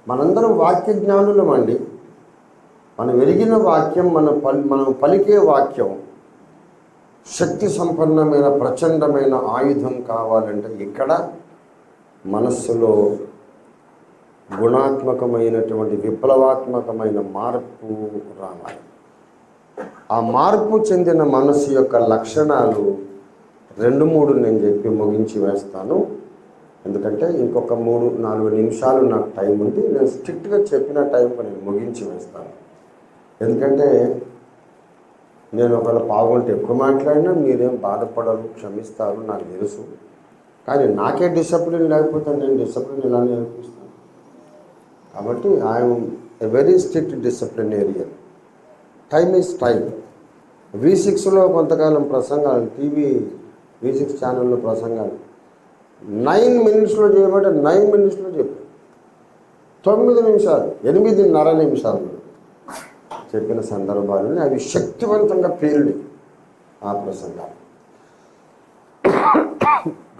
మనందరం వాక్య జ్ఞానులం అండి. మనం వెలిగిన వాక్యం, మనం పలికే వాక్యం శక్తి సంపన్నమైన ప్రచండమైన ఆయుధం కావాలంటే ఇక్కడ మనస్సులో గుణాత్మకమైనటువంటి విప్లవాత్మకమైన మార్పు రావాలి. ఆ మార్పు చెందిన మనస్సు యొక్క లక్షణాలు 2-3 నేను చెప్పి ముగించి వేస్తాను. ఎందుకంటే ఇంకొక 3-4 నిమిషాలు నాకు టైం ఉంది. నేను స్ట్రిక్ట్గా చెప్పిన టైంకి నేను ముగించి వేస్తాను. ఎందుకంటే నేను ఒకవేళ పావుగంట ఎక్కువ మాట్లాడినా మీరేం బాధపడరు, క్షమిస్తారు, నాకు తెలుసు. కానీ నాకే డిసిప్లిన్ లేకపోతే నేను డిసిప్లిన్ ఇలా నేర్పిస్తాను. కాబట్టి I'm a very strict disciplinarian. Time is time. V6లో కొంతకాలం ప్రసంగాలు, టీవీ V6 ఛానల్లో ప్రసంగాలు 9 minutesలో చేయబట్టే 9 minutesలో చెప్పాను. 9 నిమిషాలు 8.5 నిమిషాలు చెప్పిన సందర్భాలని అవి శక్తివంతంగా పేరుడి ఆ ప్రసంగాలు.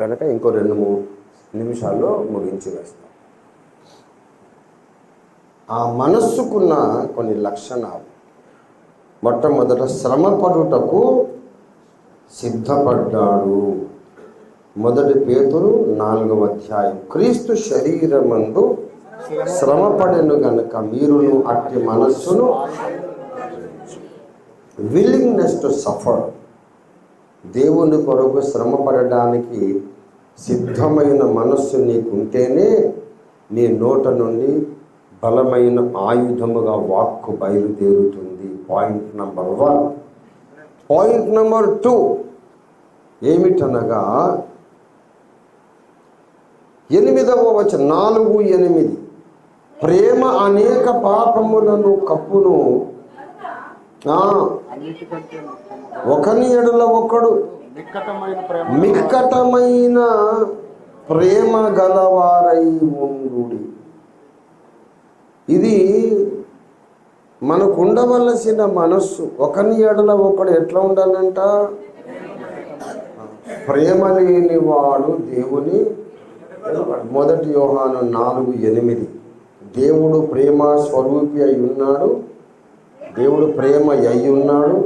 కనుక ఇంకో 2-3 నిమిషాల్లో ముగించి వేస్తాం. ఆ మనస్సుకున్న కొన్ని లక్షణాలు. మొట్టమొదట శ్రమపడుటకు సిద్ధపడ్డాడు. 1 పేతురు 4వ అధ్యాయం. క్రీస్తు శరీరమందు శ్రమపడెను గనుక మీరును అట్టి మనస్సును, విల్లింగ్నెస్ టు సఫర్, దేవుని కొరకు శ్రమపడడానికి సిద్ధమైన మనస్సు నీకుంటేనే నీ నోట నుండి బలమైన ఆయుధముగా వాక్కు బయలుదేరుతుంది. Point number 1. పాయింట్ నెంబర్ 2 ఏమిటనగా 8వ వచనం 4:8 ప్రేమ అనేక పాపములను కప్పును, ఒకని ఎడల ఒకడు మిక్కటమైన ప్రేమ గలవారై ఉండుడి. ఇది మనకు ఉండవలసిన మనస్సు. ఒకని ఎడల ఒకడు ఎట్లా ఉండాలంట? ప్రేమ లేనివాడు దేవుని 1 యోహాను 4:8 దేవుడు ప్రేమ స్వరూపి అయి ఉన్నాడు. దేవుడు ప్రేమ అయి ఉన్నాడు.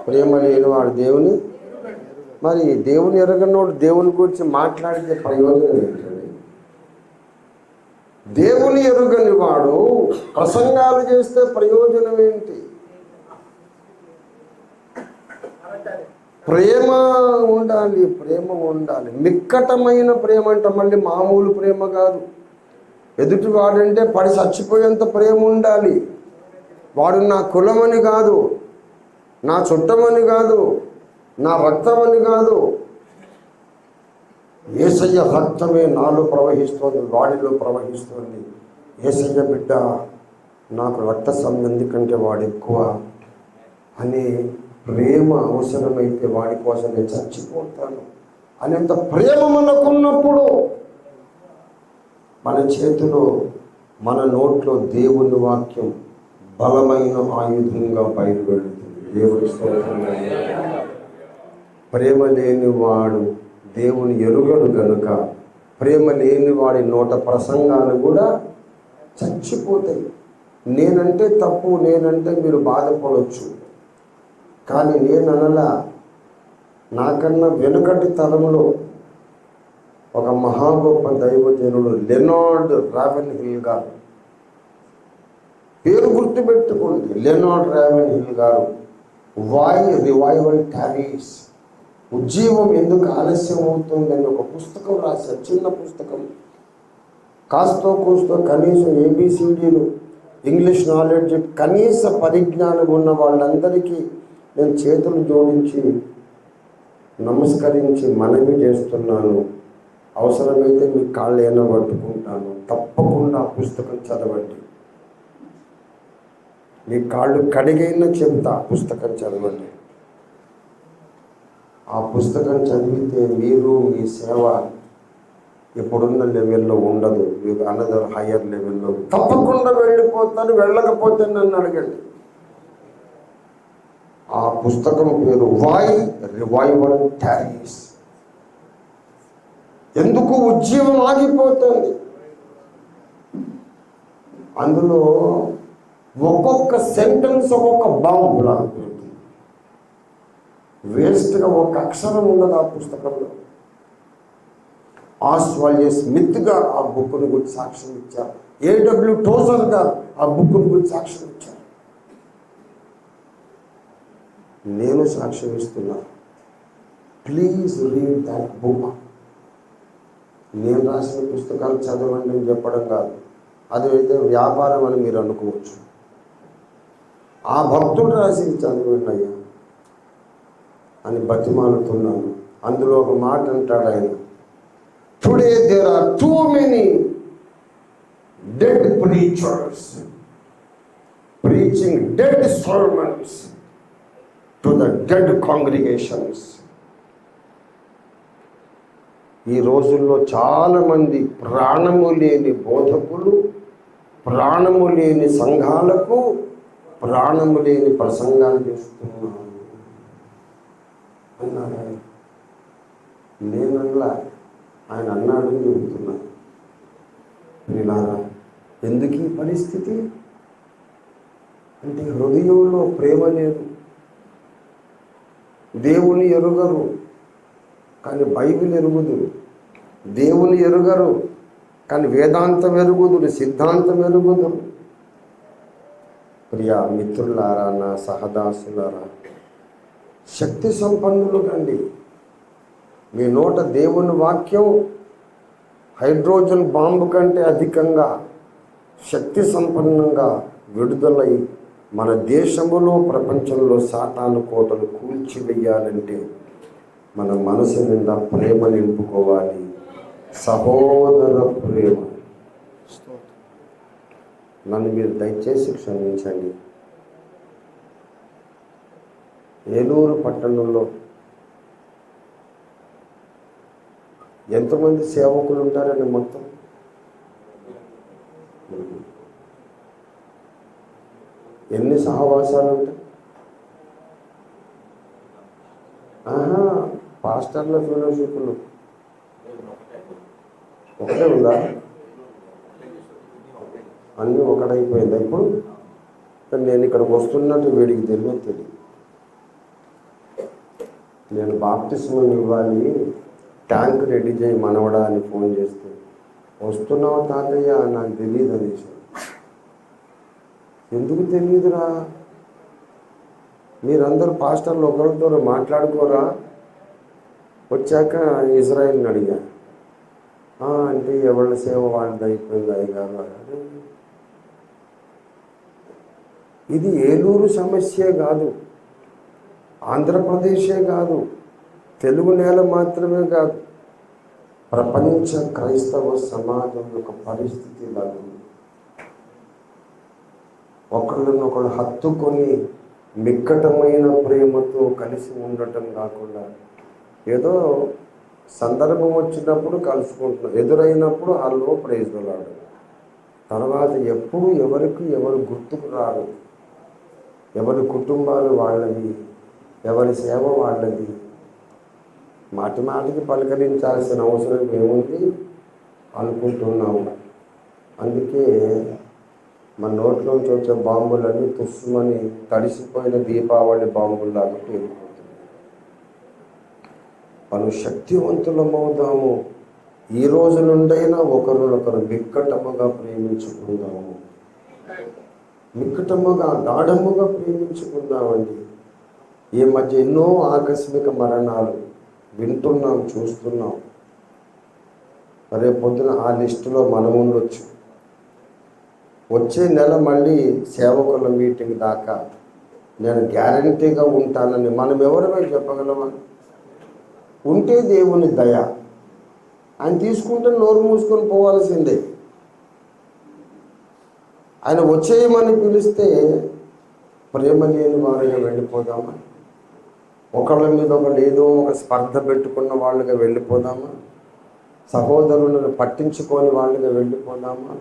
ప్రేమ లేనివాడు దేవుని, మరి దేవుని ఎరగనోడు దేవుని గురించి మాట్లాడితే ప్రయోజనం ఏంటండి? దేవుని ఎరుగని వాడు ప్రసంగాలు చేస్తే ప్రయోజనం ఏంటి? ప్రేమ ఉండాలి, ప్రేమ ఉండాలి. మిక్కటమైన ప్రేమ అంట, మళ్ళీ మామూలు ప్రేమ కాదు. ఎదుటి వాడంటే పడి చచ్చిపోయేంత ప్రేమ ఉండాలి. వాడు నా కులమని కాదు, నా చుట్టమని కాదు, నా రక్తమని కాదు. యేసయ్య రక్తమే నాలో ప్రవహిస్తోంది, వాడిలో ప్రవహిస్తోంది. యేసయ్య బిడ్డ నాకు రక్త సంబంధి కంటే వాడు ఎక్కువ అనే ప్రేమ అవసరమైతే వాడి కోసం నేను చచ్చిపోతాను అనేంత ప్రేమ మనకున్నప్పుడు మన చేతిలో, మన నోట్లో దేవుని వాక్యం బలమైన ఆయుధంగా బయలువెళ్తుంది. దేవుడి స్తోత్రం. ప్రేమ లేనివాడు దేవుని ఎరుగడు గనుక ప్రేమ లేని వాడి నోట ప్రసంగాలు కూడా చచ్చిపోతాయి. నేనంటే తప్పు, నేనంటే మీరు బాధపడవచ్చు, కానీ నేను అనలా. నాకన్నా వెనుకటి తరంలో ఒక మహా గొప్ప దైవజనుడు లెనార్డ్ రావెన్హిల్ గారు, పేరు గుర్తుపెట్టుకోండి, లెనార్డ్ రావెన్హిల్ గారు. వై రివైవల్ టారీస్, ఉజ్జీవం ఎందుకు ఆలస్యం అవుతుందని ఒక పుస్తకం రాశారు. చిన్న పుస్తకం, కాస్తో కూస్తో కనీసం ABCDలు, ఇంగ్లీష్ నాలెడ్జ్, కనీస పరిజ్ఞానం ఉన్న వాళ్ళందరికీ నేను చేతులు జోడించి నమస్కరించి మనవి చేస్తున్నాను. అవసరమైతే మీ కాళ్ళు ఏమైనా పట్టుకుంటాను. తప్పకుండా ఆ పుస్తకం చదవండి. మీ కాళ్ళు కడిగైనా చెబుతా, పుస్తకం చదవండి. ఆ పుస్తకం చదివితే మీరు మీ సేవ ఇప్పుడున్న లెవెల్లో ఉండదు, అనదర్ హయ్యర్ లెవెల్లో తప్పకుండా వెళ్ళిపోతాను. వెళ్ళకపోతే నన్ను అడగండి. ఆ పుస్తకం పేరు వై రివైవల్ టారీస్. ఎందుకు ఉజ్జీవం ఆగిపోతుంది? అందులో ఒక్కొక్క సెంటెన్స్ ఒక్కొక్క బాంబు లాగా పెడుతుంది. వేస్ట్గా ఒక అక్షరం ఉండదు ఆ పుస్తకంలో. ఆస్వాల్డ్ స్మిత్గా ఆ బుక్ను గురించి సాక్ష్యం ఇచ్చారు. ఏడబ్ల్యూ టోజర్ గారు ఆ బుక్ను గురించి సాక్ష్యం ఇచ్చారు. నేను సాక్ష్యం ఇస్తున్నా. Please read that book. నేను రాసిన పుస్తకాలు చదవండి అని చెప్పడం కాదు, అదైతే వ్యాపారం అని మీరు అనుకోవచ్చు. ఆ భక్తుడు రాసి చదవండి అయ్యా అని బతిమాలుతున్నాను. అందులో ఒక మాట అంటాడు ఆయన, today there are too many dead preachers preaching dead sermons to the dead congregations. ఈ రోజుల్లో చాలామంది ప్రాణము లేని బోధకులు, ప్రాణము లేని సంఘాలకు ప్రాణము లేని ప్రసంగాలు చేస్తున్నారు అన్నాడు ఆయన. నేనల్లా ఆయన అన్నాడు చెబుతున్నాను. మీలారా ఎందుకు ఈ పరిస్థితి అంటే హృదయంలో ప్రేమ లేదు. దేవుని ఎరుగరు కానీ బైబిల్ ఎరుగుదురు, దేవుని ఎరుగరు కానీ వేదాంతం ఎరుగుదురు, సిద్ధాంతం ఎరుగుదురు. ప్రియా మిత్రులారా, నా సహదాసులారా, శక్తి సంపన్నులు కండి. మీ నోట దేవుని వాక్యం హైడ్రోజన్ బాంబు కంటే అధికంగా శక్తి సంపన్నంగా విడుదలై మన దేశంలో ప్రపంచంలో సాతాను కోటలు కూల్చివేయాలంటే మన మనసు నిండా ప్రేమ నింపుకోవాలి, సహోదర ప్రేమ. నన్ను మీరు దయచేసి క్షమించండి. ఏలూరు పట్టణంలో ఎంతమంది సేవకులు ఉంటారండి? మొత్తం ఎన్ని సహవాసాలు ఉంటాయి? పాస్టర్ల ఫెలోషిప్లు ఒకటే ఉందా? అన్నీ ఒకటైపోయిందా ఇప్పుడు? నేను ఇక్కడికి వస్తున్నట్టు వీడికి తెలియదు. నేను బాప్తిస్మం ఇవ్వాలి, ట్యాంక్ రెడీ చేయి మనవడా అని ఫోన్ చేస్తే, వస్తున్నావు తాతయ్య నాకు తెలియదు అనేసి. ఎందుకు తెలియదురా? మీరందరూ పాస్టర్లు ఒకరితో మాట్లాడుకోరా? వచ్చాక ఇజ్రాయిల్ని అడిగా, అంటే ఎవరి సేవ వాళ్ళది అయిపోయింది అయ్యగారు. ఇది ఏలూరు సమస్యే కాదు, ఆంధ్రప్రదేశే కాదు, తెలుగు నేల మాత్రమే కాదు, ప్రపంచ క్రైస్తవ సమాజం యొక్క పరిస్థితి లాగా ఒకళ్ళనొకళ్ళు హత్తుకొని మిక్కటమైన ప్రేమతో కలిసి ఉండటం కాకుండా ఏదో సందర్భం వచ్చినప్పుడు కలుసుకుంటున్నాం, ఎదురైనప్పుడు వాళ్ళు ప్రైజ్లాడు, తర్వాత ఎప్పుడు ఎవరికి ఎవరు గుర్తుకు రారు, ఎవరి కుటుంబాలు వాళ్ళవి, ఎవరి సేవ వాళ్ళది. మాటి మాటికి పలకరించాల్సిన అవసరం ఏముంది అనుకుంటున్నాము. అందుకే మన నోట్లోంచి వచ్చే బాంబులన్నీ తుస్సుమని తడిసిపోయిన దీపావళి బాంబుల్లాగా పేరుకుంటుంది. మనం శక్తివంతులమవుదాము. ఈ రోజు నుండైనా ఒకరినొకరు మిక్కటముగా ప్రేమించుకుందాము, మిక్కటముగా గాఢముగా ప్రేమించుకుందామండి. ఈ మధ్య ఎన్నో ఆకస్మిక మరణాలు వింటున్నాం, చూస్తున్నాం. రేపు పొద్దున ఆ లిస్టులో మనం ఉండొచ్చు. వచ్చే నెల మళ్ళీ సేవకుల మీటింగ్ దాకా నేను గ్యారంటీగా ఉంటానని మనం ఎవరిమే చెప్పగలమా? ఉంటే దేవుని దయ, ఆయన తీసుకుంటే నోరు మూసుకొని పోవాల్సిందే. ఆయన వచ్చేయమని పిలిస్తే ప్రేమ లేని వారిగా వెళ్ళిపోదామా? ఒకళ్ళ మీద ఒకళ్ళు ఏదో ఒక స్పర్ధ పెట్టుకున్న వాళ్ళుగా వెళ్ళిపోదామా? సహోదరులను పట్టించుకోని వాళ్ళుగా వెళ్ళిపోదామా?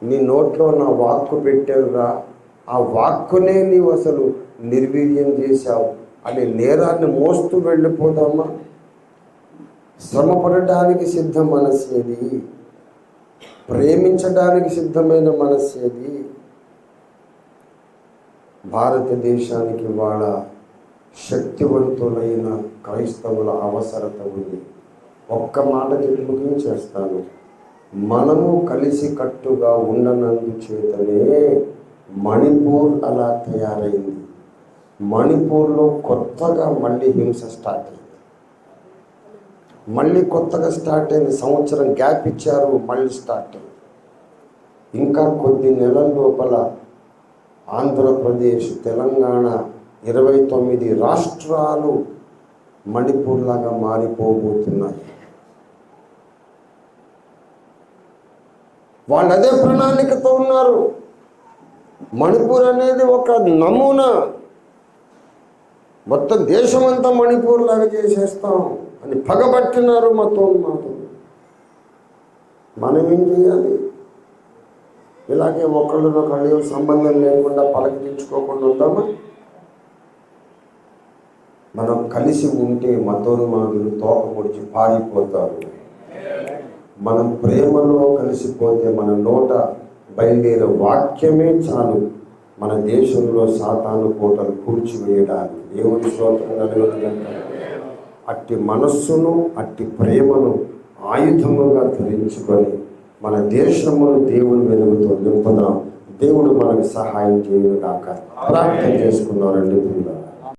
నీ నోట్లో నా వాక్కు పెట్టావురా, ఆ వాక్కునే నీవు అసలు నిర్వీర్యం చేశావు అనే నేరాన్ని మోస్తూ వెళ్ళిపోదామా? శ్రమ పడడానికి సిద్ధ మనసేది. ప్రేమించడానికి సిద్ధమైన మనస్సు ఏది? భారతదేశానికి వాళ్ళ శక్తివంతులైన క్రైస్తవుల అవసరత ఉంది. ఒక్క మాట చెప్పి ముగించేస్తాను. మనము కలిసి కట్టుగా ఉండనందు చేతనే మణిపూర్ అలా తయారైంది. మణిపూర్లో కొత్తగా మళ్ళీ హింస స్టార్ట్ అయింది. మళ్ళీ కొత్తగా స్టార్ట్ అయింది. సంవత్సరం గ్యాప్ ఇచ్చారు, మళ్ళీ స్టార్ట్ అయింది. ఇంకా కొద్ది నెలల లోపల ఆంధ్రప్రదేశ్, తెలంగాణ 29 రాష్ట్రాలు మణిపూర్ లాగా మారిపోబోతున్నాయి. వాళ్ళు అదే ప్రణాళికతో ఉన్నారు. మణిపూర్ అనేది ఒక నమూనా, మొత్తం దేశమంతా మణిపూర్ లాగా చేసేస్తాం అని పగబట్టినారు మతోన్మాదులు. మనం ఏం చేయాలి? ఇలాగే ఒకళ్ళనొకళ్ళు సంబంధం లేకుండా పలకరించుకోకుండా ఉందామా? మనం కలిసి ఉంటే మతోన్మాదులు తోక పొడిచి పారిపోతారు. మనం ప్రేమలో కలిసిపోతే మన నోట బయలుదేరే వాక్యమే చాలు మన దేశంలో సాతాను కోటలు కూల్చివేయడానికి. దేవుని స్తోత్రం కలుగునుగాక. అట్టి మనస్సును, అట్టి ప్రేమను ఆయుధముగా ధరించుకొని మన దేశమును దేవుని వెలుగుతో నింపుదాం. దేవుడు మనకు సహాయం చేయను గాక. ప్రార్థన చేసుకున్నారండి.